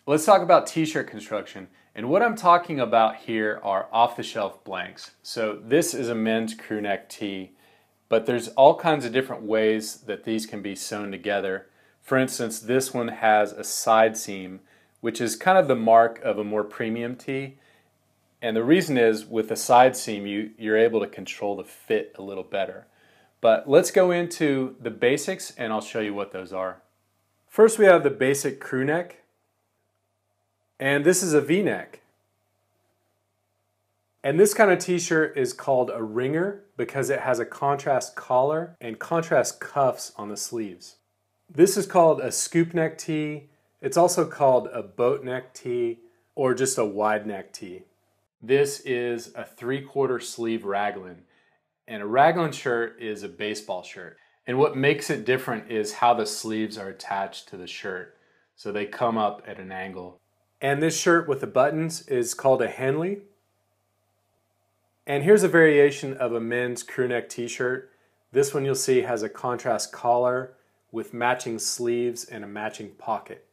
Let's talk about t-shirt construction. And what I'm talking about here are off-the-shelf blanks. So this is a men's crew neck tee, but there's all kinds of different ways that these can be sewn together. For instance, this one has a side seam, which is kind of the mark of a more premium tee. And the reason is with a side seam, you're able to control the fit a little better. But let's go into the basics and I'll show you what those are. First we have the basic crew neck. And this is a V-neck. And this kind of t-shirt is called a ringer because it has a contrast collar and contrast cuffs on the sleeves. This is called a scoop neck tee. It's also called a boat neck tee or just a wide neck tee. This is a 3/4 sleeve raglan. And a raglan shirt is a baseball shirt. And what makes it different is how the sleeves are attached to the shirt. So they come up at an angle. And this shirt with the buttons is called a Henley. And here's a variation of a men's crew neck t-shirt. This one you'll see has a contrast collar with matching sleeves and a matching pocket.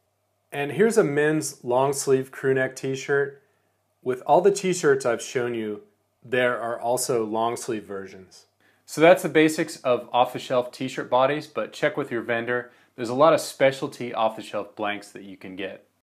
And here's a men's long sleeve crew neck t-shirt. With all the t-shirts I've shown you, there are also long sleeve versions. So that's the basics of off-the-shelf t-shirt bodies, but check with your vendor. There's a lot of specialty off-the-shelf blanks that you can get.